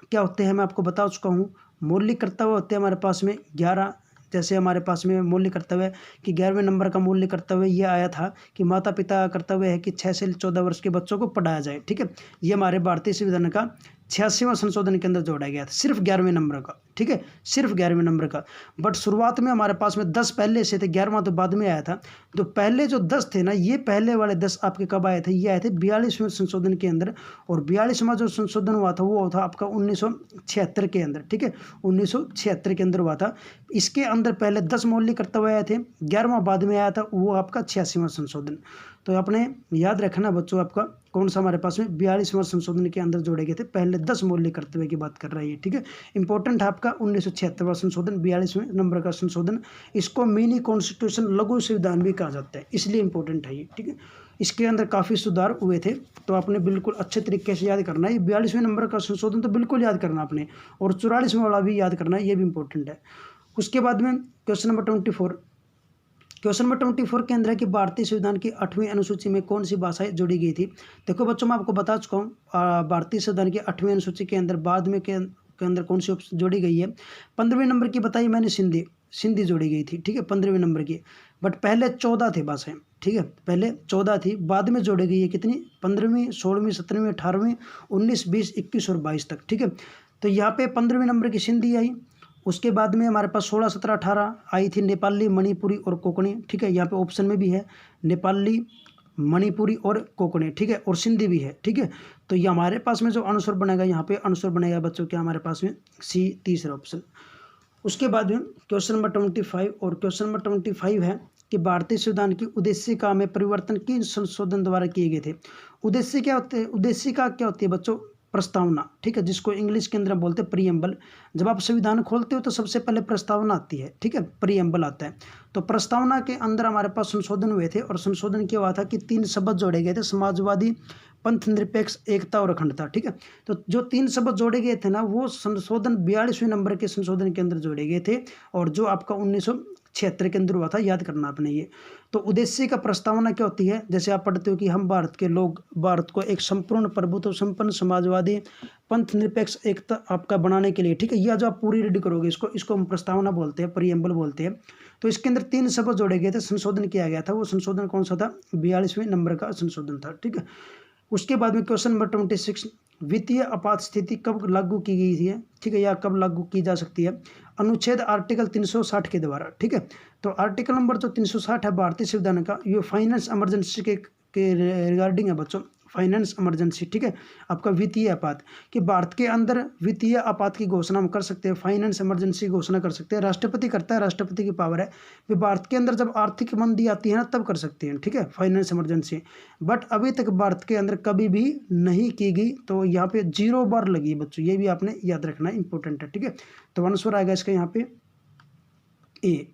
क्या होते हैं मैं आपको बता चुका हूँ। मौलिक कर्तव्य होते हैं हमारे पास में 11। जैसे हमारे पास में मौलिक कर्तव्य कि 11वें नंबर का मौलिक कर्तव्य ये आया था कि माता पिता का कर्तव्य है कि 6 से 14 वर्ष के बच्चों को पढ़ाया जाए, ठीक है। ये हमारे भारतीय संविधान का 86वां संशोधन के अंदर जोड़ा गया था, सिर्फ 11वें नंबर का, ठीक है, सिर्फ 11वें नंबर का। बट शुरुआत में हमारे पास में 10 पहले से थे, 11वां तो बाद में आया था। तो पहले जो 10 थे ना, ये पहले वाले 10 आपके कब आए थे, ये आए थे 42वें संशोधन के अंदर। और 42वां जो संशोधन हुआ था वो था आपका 1976 के अंदर, ठीक है, 1976 के अंदर हुआ था। इसके अंदर पहले 10 मौलिक कर्तव्य आए थे, 11वां बाद में आया था, वो आपका 86वां संशोधन। तो आपने याद रखना बच्चों, आपका कौन सा हमारे पास में 42वां संशोधन के अंदर जोड़े गए थे। पहले 10 मौलिक कर्तव्य की बात कर रहा है ये, ठीक है। इंपॉर्टेंट है आपका 1976वां संशोधन, 42वें नंबर का संशोधन। इसको मिनी कॉन्स्टिट्यूशन, लघु संविधान भी कहा जाता है, इसलिए इंपॉर्टेंट है ये, ठीक है। इसके अंदर काफ़ी सुधार हुए थे, तो आपने बिल्कुल अच्छे तरीके से याद करना है। ये 42वें नंबर का संशोधन तो बिल्कुल याद करना आपने, और 44वां वाला भी याद करना है, ये भी इंपॉर्टेंट है। उसके बाद में क्वेश्चन नंबर 24, क्वेश्चन नंबर 24 के अंदर है कि भारतीय संविधान की 8वीं अनुसूची में कौन सी भाषाएं जोड़ी गई थी। देखो बच्चों मैं आपको बता चुका हूँ, भारतीय संविधान की 8वीं अनुसूची के अंदर बाद में के अंदर कौन सी जोड़ी गई है। 15वें नंबर की बताई मैंने, सिंधी जोड़ी गई थी, ठीक है, 15वें नंबर की। बट पहले 14 थे भाषाएं, ठीक है, पहले 14 थी, बाद में जोड़ी गई है कितनी, 15वीं 16वीं 17वीं 18वीं 19 20 21 और 22 तक, ठीक है। तो यहाँ पे 15वें नंबर की सिंधी आई। उसके बाद में हमारे पास 16 17 18 आई थी नेपाली, मणिपुरी और कोंकणी, ठीक है, यहाँ पे ऑप्शन में भी है नेपाली, मणिपुरी और कोंकणी, ठीक है, और सिंधी भी है, ठीक है। तो ये हमारे पास में जो आंसर बनेगा, यहाँ पे आंसर बनेगा बच्चों क्या हमारे पास में, सी, तीसरा ऑप्शन। उसके बाद में क्वेश्चन नंबर 25, और क्वेश्चन नंबर 25 है कि भारतीय संविधान की उद्देशिका में परिवर्तन किन संशोधन द्वारा किए गए थे। उद्देश्य क्या होते हैं, उद्देशिका क्या होती है बच्चों, प्रस्तावना, ठीक है, जिसको इंग्लिश के अंदर हम बोलते हैं प्रीएम्बल। जब आप संविधान खोलते हो तो सबसे पहले प्रस्तावना आती है, ठीक है, प्रीएम्बल आता है। तो प्रस्तावना के अंदर हमारे पास संशोधन हुए थे, और संशोधन क्या हुआ था कि 3 शब्द जोड़े गए थे, समाजवादी, पंथ निरपेक्ष, एकता और अखंडता, ठीक है। तो जो 3 शब्द जोड़े गए थे ना, वो संशोधन 42वें नंबर के संशोधन के अंदर जोड़े गए थे, और जो आपका 1976 के अंदर हुआ था, याद करना आपने ये। तो उद्देश्य का प्रस्तावना क्या होती है, जैसे आप पढ़ते हो कि हम भारत के लोग भारत को एक संपूर्ण प्रभुत्व संपन्न समाजवादी पंथ निरपेक्ष एकता आपका बनाने के लिए, ठीक है, यह जो आप पूरी रेडी करोगे इसको हम प्रस्तावना बोलते हैं, प्रीएम्बल बोलते हैं। तो इसके अंदर 3 शब्द जोड़े गए थे, संशोधन किया गया था। वो संशोधन कौन सा था, 42वें नंबर का संशोधन था, ठीक है। उसके बाद में क्वेश्चन नंबर 26, वित्तीय आपात स्थिति कब लागू की गई थी, ठीक है, या कब लागू की जा सकती है। अनुच्छेद आर्टिकल 360 के द्वारा, ठीक है। तो आर्टिकल नंबर जो 360 है भारतीय संविधान का, ये फाइनेंस इमरजेंसी के रिगार्डिंग है बच्चों, फाइनेंस इमरजेंसी, ठीक है, आपका वित्तीय आपात, कि भारत के अंदर वित्तीय आपात की घोषणा हम कर सकते हैं, फाइनेंस इमरजेंसी की घोषणा कर सकते हैं, राष्ट्रपति करता है, राष्ट्रपति की पावर है। वे भारत के अंदर जब आर्थिक मंदी आती है ना तब कर सकते हैं, ठीक है, फाइनेंस इमरजेंसी। बट अभी तक भारत के अंदर कभी भी नहीं की गई, तो यहाँ पे 0 बार लगी बच्चों, ये भी आपने याद रखना, इंपॉर्टेंट है, ठीक है। तो आंसर आएगा इसका यहाँ पे ए।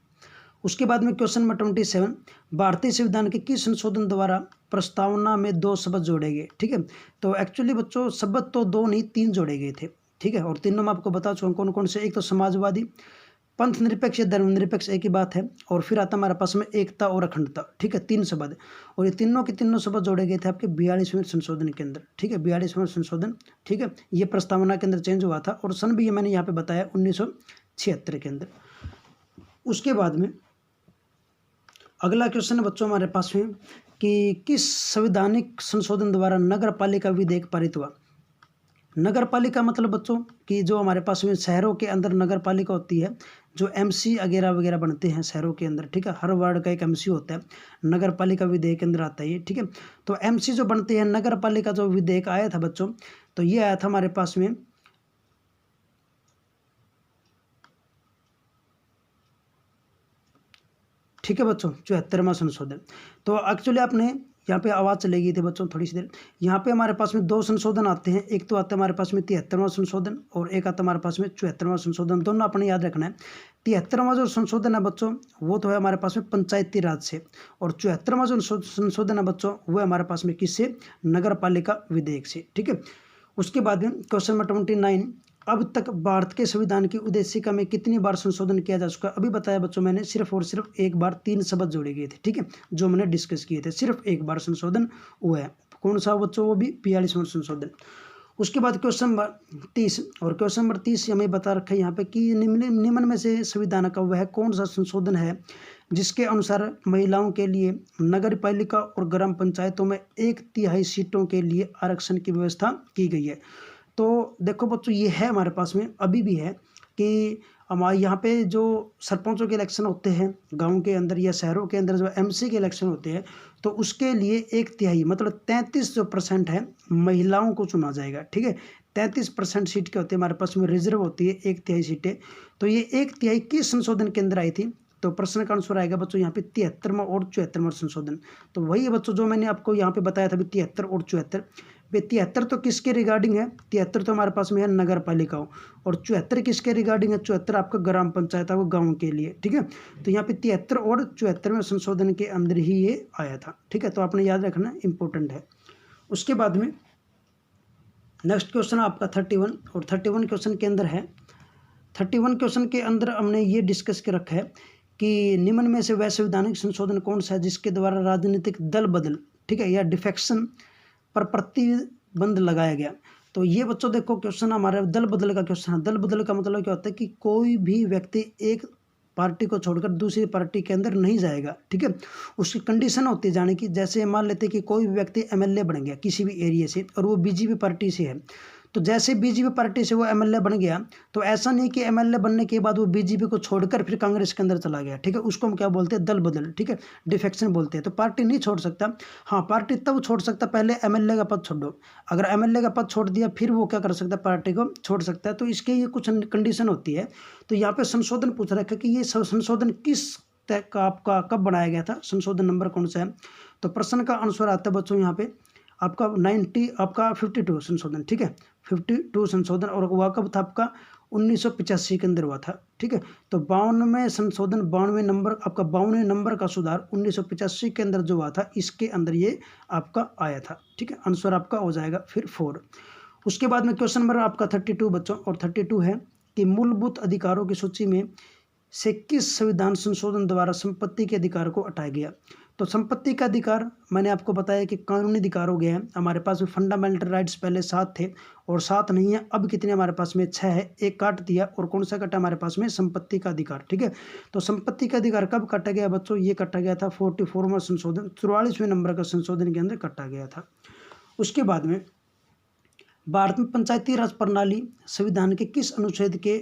उसके बाद में क्वेश्चन नंबर 27, भारतीय संविधान के किस संशोधन द्वारा प्रस्तावना में 2 शब्द जोड़े गए, ठीक है। तो एक्चुअली बच्चों शब्द तो 2 नहीं 3 जोड़े गए थे, ठीक है, और तीनों में आपको बता चुका कौन कौन से। एक तो समाजवादी, पंथ निरपेक्ष या धर्मनिरपेक्ष, एक ही बात है। और फिर आता हमारे पास में एकता और अखंडता, ठीक है, 3 शब्द। और ये तीनों के तीनों शब्द जोड़े गए थे आपके 42वें संशोधन के अंदर, ठीक है, 42वां संशोधन, ठीक है। ये प्रस्तावना के अंदर चेंज हुआ था, और सन भी ये मैंने यहाँ पे बताया 1976 के अंदर। उसके बाद में अगला क्वेश्चन है बच्चों हमारे पास में कि किस संवैधानिक संशोधन द्वारा नगर पालिका विधेयक पारित हुआ। नगर पालिका मतलब बच्चों कि जो हमारे पास में शहरों के अंदर नगर पालिका होती है, जो एमसी वगैरह वगैरह बनते हैं शहरों के अंदर, ठीक है, हर वार्ड का एक एमसी होता है, नगर पालिका विधेयक के अंदर आता है ये, ठीक है। तो एमसी जो बनते हैं, नगर पालिका जो विधेयक आया था बच्चों, तो ये आया था हमारे पास में, ठीक है बच्चों, 74वां संशोधन। तो एक्चुअली आपने यहाँ पे आवाज़ चली गई थी बच्चों थोड़ी सी देर। यहाँ पे हमारे पास में दो संशोधन आते हैं, एक तो आता है हमारे पास में 73वां संशोधन और एक आता है हमारे पास में 74वां संशोधन। दोनों अपने याद रखना है। 73वां जो संशोधन है बच्चों, वो तो है हमारे पास में पंचायती राज से, और 74वां जो संशोधन है बच्चों, वो है हमारे पास में किससे, नगर पालिका विधेयक से, ठीक है। उसके बाद में क्वेश्चन नंबर 29, अब तक भारत के संविधान की उद्देशिका में कितनी बार संशोधन किया जा चुका? अभी बताया बच्चों मैंने, सिर्फ और सिर्फ एक बार 3 शब्द जोड़े गए थे, ठीक है, जो मैंने डिस्कस किए थे, सिर्फ एक बार संशोधन हुआ है। कौन सा बच्चों? वो भी 42वां संशोधन। उसके बाद क्वेश्चन नंबर 30, और क्वेश्चन नंबर 30 हमें बता रखा है यहाँ पे कि निम्न में से संविधान का वह कौन सा संशोधन है जिसके अनुसार महिलाओं के लिए नगर पालिका और ग्राम पंचायतों में 1/3 सीटों के लिए आरक्षण की व्यवस्था की गई है। तो देखो बच्चों, ये है हमारे पास में, अभी भी है कि हमारे यहाँ पे जो सरपंचों के इलेक्शन होते हैं गांव के अंदर या शहरों के अंदर, जो एमसी के इलेक्शन होते हैं, तो उसके लिए 1/3 मतलब 33% है, महिलाओं को चुना जाएगा, ठीक है। 33% सीट के होते हैं हमारे पास में, रिजर्व होती है 1/3 सीटें। तो ये 1/3 किस संशोधन के अंदर आई थी? तो प्रश्न का आंसर आएगा बच्चों यहाँ पे 73वां और 74वां संशोधन। तो वही है बच्चों जो मैंने आपको यहाँ पे बताया था, 73 और 74। 73 तो किसके रिगार्डिंग है? 73 तो हमारे पास में है नगर पालिकाओं, और 74 किसके रिगार्डिंग है? 74 आपका ग्राम पंचायत है, वो गाँव के लिए, ठीक है। तो यहाँ पे 73 और 74वें संशोधन के अंदर ही ये आया था, ठीक है। तो आपने याद रखना, इंपॉर्टेंट है। उसके बाद में नेक्स्ट क्वेश्चन आपका 31, और 31 क्वेश्चन के अंदर है, 31 क्वेश्चन के अंदर हमने ये डिस्कस कर रखा है कि निम्न में से वह संवैधानिक संशोधन कौन सा है जिसके द्वारा राजनीतिक दल बदल, ठीक है, या डिफेक्शन पर प्रतिबंध लगाया गया। तो ये बच्चों देखो क्वेश्चन हमारा दल बदल का क्वेश्चन है। दल बदल का मतलब क्या होता है कि कोई भी व्यक्ति एक पार्टी को छोड़कर दूसरी पार्टी के अंदर नहीं जाएगा, ठीक है। उसकी कंडीशन होती है जाने की, जैसे मान लेते हैं कि कोई भी व्यक्ति एमएलए बन गया किसी भी एरिया से और वो बीजेपी पार्टी से है, तो जैसे बीजेपी पार्टी से वो एमएलए बन गया, तो ऐसा नहीं कि एमएलए बनने के बाद वो बीजेपी को छोड़कर फिर कांग्रेस के अंदर चला गया, ठीक है। उसको हम क्या बोलते हैं? दल बदल, ठीक है, डिफेक्शन बोलते हैं। तो पार्टी नहीं छोड़ सकता। हाँ, पार्टी तब छोड़ सकता पहले एमएलए का पद छोड़ो। अगर एमएलए का पद छोड़ दिया फिर वो क्या कर सकता है? पार्टी को छोड़ सकता है। तो इसके ये कुछ कंडीशन होती है। तो यहाँ पे संशोधन पूछ रखा है कि ये संशोधन किस तय का आपका कब बनाया गया था, संशोधन नंबर कौन सा है? तो प्रश्न का आंसर आता है बच्चों यहाँ पे आपका 52 संशोधन, ठीक है, 52 संशोधन, और हुआ कब था? आपका 1985 के अंदर हुआ था, ठीक है। तो 52वें संशोधन, 92वें नंबर, आपका 52वें नंबर का सुधार 1985 के अंदर जो हुआ था, इसके अंदर ये आपका आया था, ठीक है। आंसर आपका हो जाएगा फिर 4। उसके बाद में क्वेश्चन नंबर आपका 32 बच्चों, और 32 है कि मूलभूत अधिकारों की सूची में से किस संविधान संशोधन द्वारा संपत्ति के अधिकार को हटाया गया? तो संपत्ति का अधिकार मैंने आपको बताया कि कानूनी अधिकार हो गया है हमारे पास में। फंडामेंटल राइट्स पहले 7 थे और 7 नहीं है, अब कितने हमारे पास में? 6 है, एक काट दिया, और कौन सा कटा हमारे पास में? संपत्ति का अधिकार, ठीक है। तो संपत्ति का अधिकार कब काटा गया बच्चों? ये काटा गया था 44वां संशोधन, 44वें नंबर का संशोधन के अंदर काटा गया था। उसके बाद में भारत में पंचायती राज प्रणाली संविधान के किस अनुच्छेद के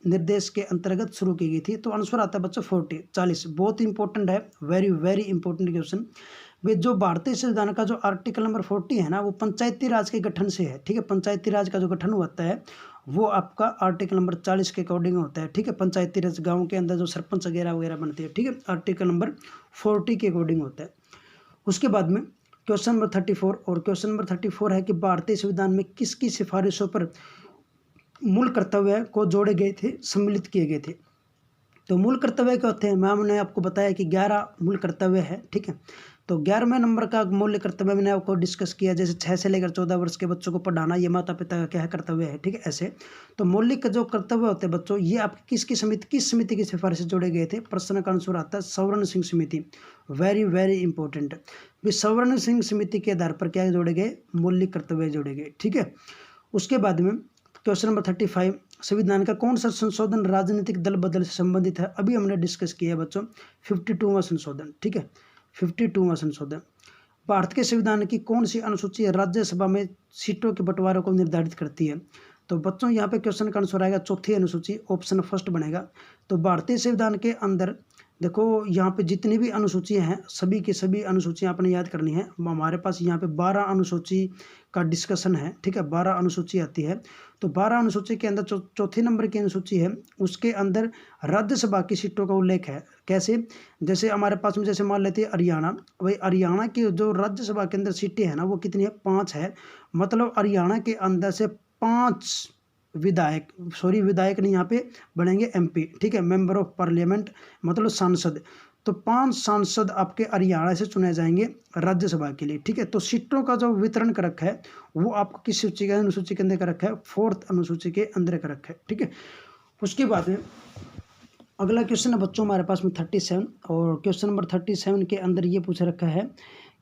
निर्देश के अंतर्गत शुरू की गई थी? तो आंसर आता है बच्चों 40। बहुत इंपॉर्टेंट है, वेरी वेरी इंपॉर्टेंट क्वेश्चन। वे जो भारतीय संविधान का जो आर्टिकल नंबर 40 है ना, वो पंचायती राज के गठन से है, ठीक है। पंचायती राज का जो गठन होता है वो आपका आर्टिकल नंबर 40 के अकॉर्डिंग होता है, ठीक है। पंचायती राज गाँव के अंदर जो सरपंच वगैरह वगैरह बनती है, ठीक है, आर्टिकल नंबर 40 के अकॉर्डिंग होता है। उसके बाद में क्वेश्चन नंबर 34, और क्वेश्चन नंबर 34 है कि भारतीय संविधान में किसकी सिफारिशों पर मूल कर्तव्य को जोड़े गए थे, सम्मिलित किए गए थे? तो मूल कर्तव्य क्या होते हैं? मैंने आपको बताया कि 11 मूल कर्तव्य है, ठीक है। तो 11वें नंबर का मूल्य कर्तव्य मैंने आपको डिस्कस किया, जैसे 6 से लेकर 14 वर्ष के बच्चों को पढ़ाना, ये माता पिता का क्या कर्तव्य है, ठीक है, ऐसे। तो मौलिक जो कर्तव्य होते हैं बच्चों, ये आपकी किस समिति की सिफारिश से जोड़े गए थे? प्रश्न का आंसर आता है सवर्ण सिंह समिति। Very very important. सवर्ण सिंह समिति के आधार पर क्या जोड़े गए? मौलिक कर्तव्य जोड़े गए, ठीक है। उसके बाद में क्वेश्चन नंबर 35, संविधान का कौन सा संशोधन राजनीतिक दल बदल से संबंधित है? अभी हमने डिस्कस किया है बच्चों, 52वां संशोधन, ठीक है, 52वां संशोधन। भारत के संविधान की कौन सी अनुसूची राज्यसभा में सीटों के बंटवारे को निर्धारित करती है? तो बच्चों यहाँ पे क्वेश्चन का आंसर आएगा चौथी अनुसूची, ऑप्शन फर्स्ट बनेगा। तो भारतीय संविधान के अंदर देखो यहाँ पे जितनी भी अनुसूचियाँ हैं सभी की सभी अनुसूचियाँ आपने याद करनी है। हमारे पास यहाँ पे 12 अनुसूची का डिस्कशन है, ठीक है, 12 अनुसूची आती है। तो 12 अनुसूची के अंदर चौथे नंबर की अनुसूची है, उसके अंदर राज्यसभा की सीटों का उल्लेख है। कैसे? जैसे हमारे पास में जैसे मान लेते हैं हरियाणा, वही हरियाणा की जो राज्यसभा के अंदर सीटें हैं ना वो कितनी है? 5 है। मतलब हरियाणा के अंदर से 5 विधायक, सॉरी विधायक नहीं, यहाँ पे बनेंगे एमपी, ठीक है, मेंबर ऑफ पार्लियामेंट, मतलब सांसद। तो 5 सांसद आपके हरियाणा से चुने जाएंगे राज्यसभा के लिए, ठीक है। तो सीटों का जो वितरण कर रखा है वो आपको किस सूची का, अनुसूची के अंदर कर रखा है? 4th अनुसूची के अंदर कर रखा है, ठीक है। उसके बाद में अगला क्वेश्चन है बच्चों हमारे पास में 37, और क्वेश्चन नंबर 37 के अंदर ये पूछ रखा है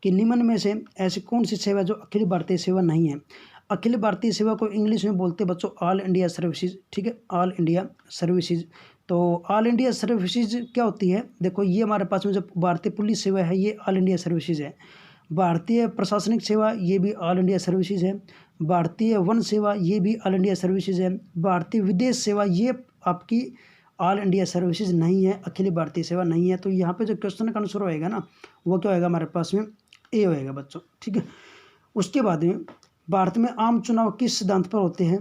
कि निम्न में से ऐसी कौन सी सेवा जो अखिल भारतीय सेवा नहीं है? अखिल भारतीय सेवा को इंग्लिश में बोलते हैं बच्चों ऑल इंडिया सर्विसेज, ठीक है, ऑल इंडिया सर्विसेज। तो ऑल इंडिया सर्विसेज क्या होती है? देखो ये हमारे पास में जो भारतीय पुलिस सेवा है ये ऑल इंडिया सर्विसेज है। भारतीय प्रशासनिक सेवा ये भी ऑल इंडिया सर्विसेज है। भारतीय वन सेवा ये भी ऑल इंडिया सर्विसेज है। भारतीय विदेश सेवा ये आपकी ऑल इंडिया सर्विसेज नहीं है, अखिल भारतीय सेवा नहीं है। तो यहाँ पे जो क्वेश्चन का आंसर होएगा ना वो क्या होएगा हमारे पास में? ए होएगा बच्चों, ठीक है। उसके बाद में भारत में आम चुनाव किस सिद्धांत पर होते हैं?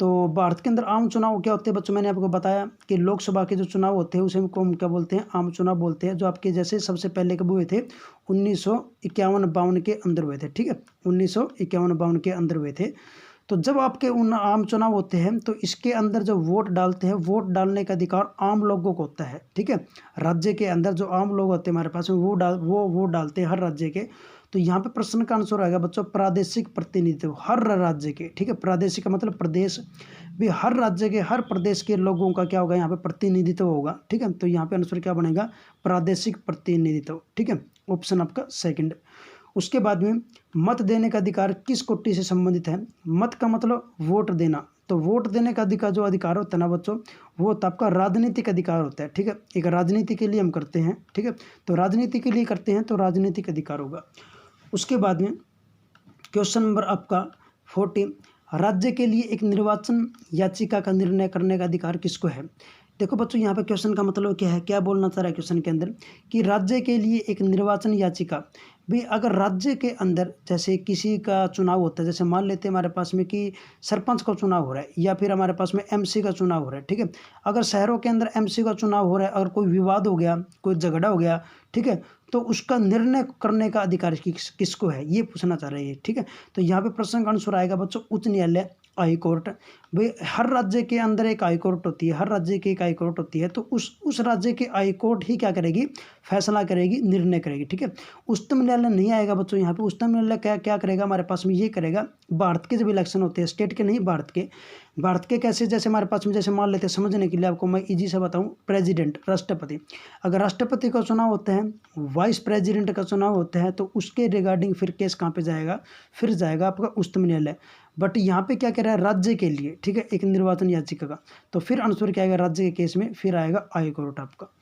तो भारत के अंदर आम चुनाव क्या होते हैं बच्चों? मैंने आपको बताया कि लोकसभा के जो चुनाव होते हैं उसे हम क्या बोलते हैं? आम चुनाव बोलते हैं। जो आपके जैसे सबसे पहले कब हुए थे? 1951-52 के अंदर हुए थे, ठीक है, 1951-52 के अंदर हुए थे। तो जब आपके उन आम चुनाव होते हैं तो इसके अंदर जो वोट डालते हैं, वोट डालने का अधिकार आम लोगों को होता है, ठीक है। राज्य के अंदर जो आम लोग होते हैं हमारे पास में वो वोट डालते हैं हर राज्य के। तो यहाँ पे प्रश्न का आंसर आएगा बच्चों प्रादेशिक प्रतिनिधित्व, हर राज्य के, ठीक है। प्रादेशिक का मतलब प्रदेश, भी हर राज्य के हर प्रदेश के लोगों का क्या होगा? यहाँ पे प्रतिनिधित्व होगा, ठीक है। तो यहाँ पे आंसर क्या बनेगा? प्रादेशिक प्रतिनिधित्व, ठीक है, ऑप्शन आपका सेकंड। उसके बाद में मत देने का अधिकार किस कोटि से संबंधित है? मत का मतलब वोट देना। तो वोट देने का अधिकार जो अधिकार होता है ना बच्चों वो तो आपका राजनीतिक अधिकार होता है, ठीक है। एक राजनीति के लिए हम करते हैं, ठीक है, तो राजनीति के लिए करते हैं तो राजनीतिक अधिकार होगा। उसके बाद में क्वेश्चन नंबर आपका 40, राज्य के लिए एक निर्वाचन याचिका का निर्णय करने का अधिकार किसको है? देखो बच्चों यहाँ पे क्वेश्चन का मतलब क्या है, क्या बोलना चाह रहा है क्वेश्चन के अंदर कि राज्य के लिए एक निर्वाचन याचिका, भी अगर राज्य के अंदर जैसे किसी का चुनाव होता है, जैसे मान लेते हैं हमारे पास में कि सरपंच का चुनाव हो रहा है या फिर हमारे पास में एमसी का चुनाव हो रहा है, ठीक है। अगर शहरों के अंदर एमसी का चुनाव हो रहा है, अगर कोई विवाद हो गया, कोई झगड़ा हो गया, ठीक है, तो उसका निर्णय करने का अधिकार किसको है ये पूछना चाह रहे हैं, ठीक है। तो यहाँ पे प्रश्न का आंसर आएगा बच्चों उच्च न्यायालय, हाई कोर्ट। भाई हर राज्य के अंदर एक हाई कोर्ट होती है, हर राज्य की एक हाई कोर्ट होती है। तो उस राज्य की हाई कोर्ट ही क्या करेगी? फैसला करेगी, निर्णय करेगी, ठीक है। उच्चतम न्यायालय नहीं आएगा बच्चों यहाँ पे। उच्चतम न्यायालय क्या करेगा हमारे पास में? ये करेगा भारत के जब इलेक्शन होते हैं, स्टेट के नहीं, भारत के कैसे? जैसे हमारे पास में जैसे मान लेते हैं, समझने के लिए आपको मैं इजी से बताऊं, प्रेसिडेंट, राष्ट्रपति। अगर राष्ट्रपति का चुनाव होता है, वाइस प्रेसिडेंट का चुनाव होता है, तो उसके रिगार्डिंग फिर केस कहाँ पे जाएगा? फिर जाएगा आपका उच्चतम न्यायालय। बट यहाँ पे क्या कह रहा है? राज्य के लिए, ठीक है, एक निर्वाचन याचिका का। तो फिर आंसर क्या आएगा? राज्य के केस में फिर आएगा हाई कोर्ट आपका।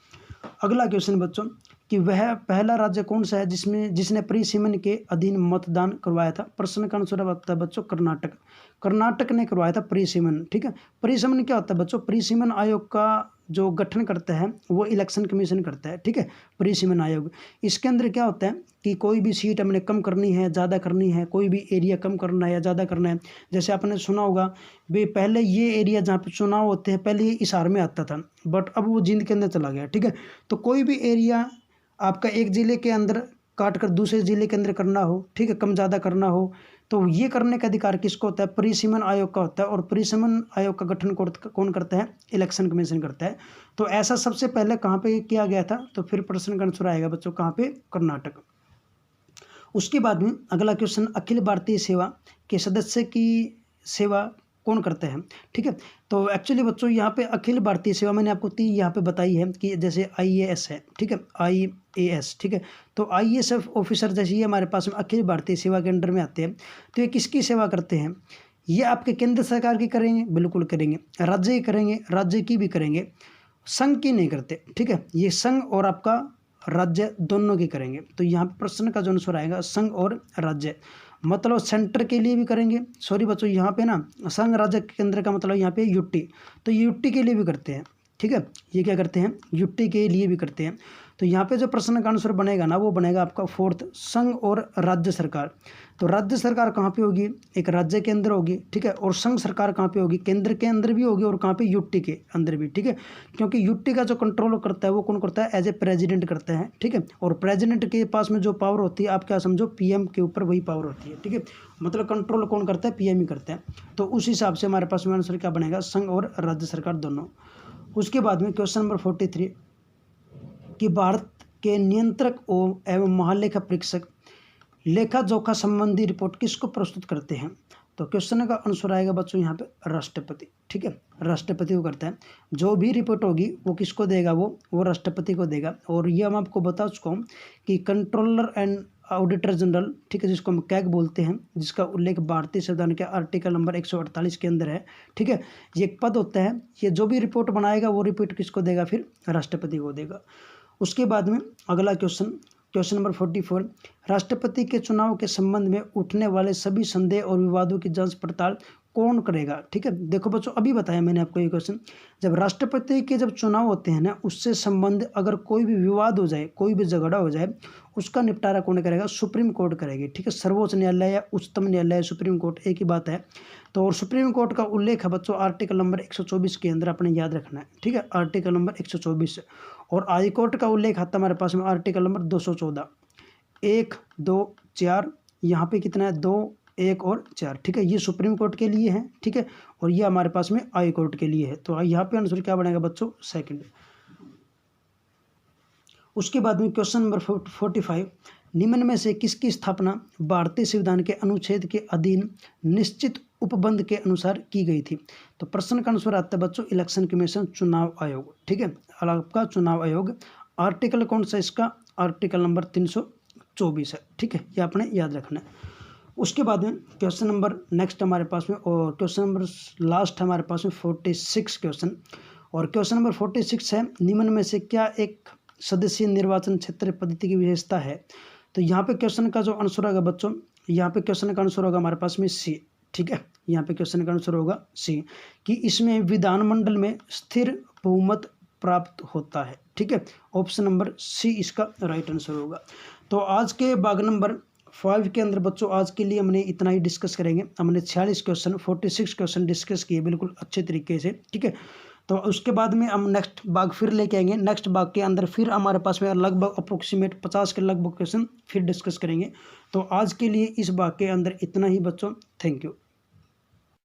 अगला क्वेश्चन बच्चों कि वह पहला राज्य कौन सा है जिसने परिसीमन के अधीन मतदान करवाया था? प्रश्न का आंसर होता है बच्चों कर्नाटक। कर्नाटक ने करवाया था परिसीमन, ठीक है। परिसीमन क्या होता है बच्चों? परिसीमन आयोग का जो गठन करता है वो इलेक्शन कमीशन करता है, ठीक है, परिसीमन आयोग। इसके अंदर क्या होता है कि कोई भी सीट हमने कम करनी है, ज़्यादा करनी है, कोई भी एरिया कम करना है या ज़्यादा करना है। जैसे आपने सुना होगा भाई पहले ये एरिया जहाँ पे चुनाव होते हैं पहले ये हिसार में आता था, बट अब वो जींद के अंदर चला गया, ठीक है। तो कोई भी एरिया आपका एक ज़िले के अंदर काट कर दूसरे ज़िले के अंदर करना हो, ठीक है, कम ज़्यादा करना हो, तो ये करने का अधिकार किसको होता है? परिसीमन आयोग का होता है। और परिसीमन आयोग का गठन कौन करता है? इलेक्शन कमीशन करता है। तो ऐसा सबसे पहले कहाँ पे किया गया था? तो फिर प्रश्न का आंसर आएगा बच्चों कहाँ पे? कर्नाटक। उसके बाद में अगला क्वेश्चन, अखिल भारतीय सेवा के सदस्य की सेवा कौन करते हैं? ठीक है, तो एक्चुअली बच्चों यहाँ पे अखिल भारतीय सेवा मैंने आपको यहाँ पे बताई है कि जैसे IAS है, ठीक है, IAS, ठीक है। तो IAS ऑफिसर जैसे ये हमारे पास में अखिल भारतीय सेवा के अंडर में आते हैं। तो ये किसकी सेवा करते हैं? ये आपके केंद्र सरकार की करेंगे, बिल्कुल करेंगे, राज्य की करेंगे, राज्य की भी करेंगे, संघ की नहीं करते, ठीक है। ये संघ और आपका राज्य दोनों की करेंगे। तो यहाँ पे प्रश्न का जो आंसर आएगा संघ और राज्य, मतलब सेंटर के लिए भी करेंगे। सॉरी बच्चों, यहाँ पे ना संघ राज्य केंद्र का मतलब यहाँ पे यूटी, तो यूटी के लिए भी करते हैं, ठीक है। ये क्या करते हैं, यूटी के लिए भी करते हैं। तो यहाँ पे जो प्रश्न का आंसर बनेगा ना वो बनेगा आपका फोर्थ, संघ और राज्य सरकार। तो राज्य सरकार कहाँ पे होगी, एक राज्य के अंदर होगी, ठीक है। और संघ सरकार कहाँ पे होगी, केंद्र के अंदर भी होगी और कहाँ पे, यूटी के अंदर भी, ठीक है। क्योंकि यूटी का जो कंट्रोल करता है वो कौन करता है, एज ए प्रेसिडेंट करता है, ठीक है। और प्रेसिडेंट के पास में जो पावर होती है आप क्या समझो, पीएम के ऊपर वही पावर होती है, ठीक है। मतलब कंट्रोल कौन करता है, पीएम ही करता है। तो उस हिसाब से हमारे पास में आंसर क्या बनेगा, संघ और राज्य सरकार दोनों। उसके बाद में क्वेश्चन नंबर 43 कि भारत के नियंत्रक एवं महालेखा परीक्षक लेखा जोखा संबंधी रिपोर्ट किसको प्रस्तुत करते हैं। तो क्वेश्चन का आंसर आएगा बच्चों यहाँ पे राष्ट्रपति, ठीक है। राष्ट्रपति को करता है, जो भी रिपोर्ट होगी वो किसको देगा, वो राष्ट्रपति को देगा। और ये हम आपको बता चुका हूँ कि कंट्रोलर एंड ऑडिटर जनरल, ठीक है, जिसको हम कैग बोलते हैं, जिसका उल्लेख भारतीय संविधान के आर्टिकल नंबर 148 के अंदर है, ठीक है। ये एक पद होता है, ये जो भी रिपोर्ट बनाएगा वो रिपोर्ट किसको देगा, फिर राष्ट्रपति को देगा। उसके बाद में अगला क्वेश्चन नंबर 44 राष्ट्रपति के चुनाव के संबंध में उठने वाले सभी संदेह और विवादों की जांच पड़ताल कौन करेगा, ठीक है। देखो बच्चों, अभी बताया मैंने आपको ये क्वेश्चन, जब राष्ट्रपति के जब चुनाव होते हैं ना, उससे संबंध अगर कोई भी विवाद हो जाए, कोई भी झगड़ा हो जाए, उसका निपटारा कौन करेगा, सुप्रीम कोर्ट करेगी, ठीक है। सर्वोच्च न्यायालय या उच्चतम न्यायालय, सुप्रीम कोर्ट एक ही बात है। तो और सुप्रीम कोर्ट का उल्लेख है बच्चों आर्टिकल नंबर 124 के अंदर, अपने याद रखना है, ठीक है, आर्टिकल नंबर 124। और हाई कोर्ट का उल्लेख आता है हमारे पास में आर्टिकल नंबर 214, 1, 2, 4, यहाँ पे कितना है, 2, 1 और 4, ठीक है। ये सुप्रीम कोर्ट के लिए है, ठीक है। और ये हमारे पास में हाई कोर्ट के लिए है। तो यहाँ पे आंसर क्या बनेगा बच्चों, सेकंड। उसके बाद में क्वेश्चन नंबर 45 निम्न में से किसकी स्थापना भारतीय संविधान के अनुच्छेद के अधीन निश्चित उपबंध के अनुसार की गई थी। तो प्रश्न का आंसर आता है बच्चों इलेक्शन कमीशन, चुनाव आयोग, ठीक है, आपका चुनाव आयोग। आर्टिकल कौन सा इसका, आर्टिकल नंबर 324 है, ठीक है, ये आपने याद रखना है। उसके बाद में क्वेश्चन नंबर नेक्स्ट हमारे पास में, और क्वेश्चन नंबर लास्ट हमारे पास में 46 क्वेश्चन। और क्वेश्चन नंबर 46 है निम्न में से क्या एक सदस्यीय निर्वाचन क्षेत्र पद्धति की विशेषता है। तो यहाँ पे क्वेश्चन का जो आंसर होगा बच्चों, यहाँ पे क्वेश्चन का आंसर होगा हमारे पास में सी, ठीक है। यहाँ पे क्वेश्चन का आंसर होगा सी, कि इसमें विधानमंडल में स्थिर बहुमत प्राप्त होता है, ठीक है। ऑप्शन नंबर सी इसका राइट आंसर होगा। तो आज के भाग नंबर 5 के अंदर बच्चों आज के लिए हमने इतना ही डिस्कस करेंगे। हमने 46 क्वेश्चन 46 क्वेश्चन डिस्कस किए बिल्कुल अच्छे तरीके से, ठीक है। तो उसके बाद में हम नेक्स्ट भाग फिर लेके आएंगे। नेक्स्ट भाग के अंदर फिर हमारे पास में लगभग अप्रोक्सीमेट 50 के लगभग क्वेश्चन फिर डिस्कस करेंगे। तो आज के लिए इस भाग के अंदर इतना ही बच्चों, थैंक यू।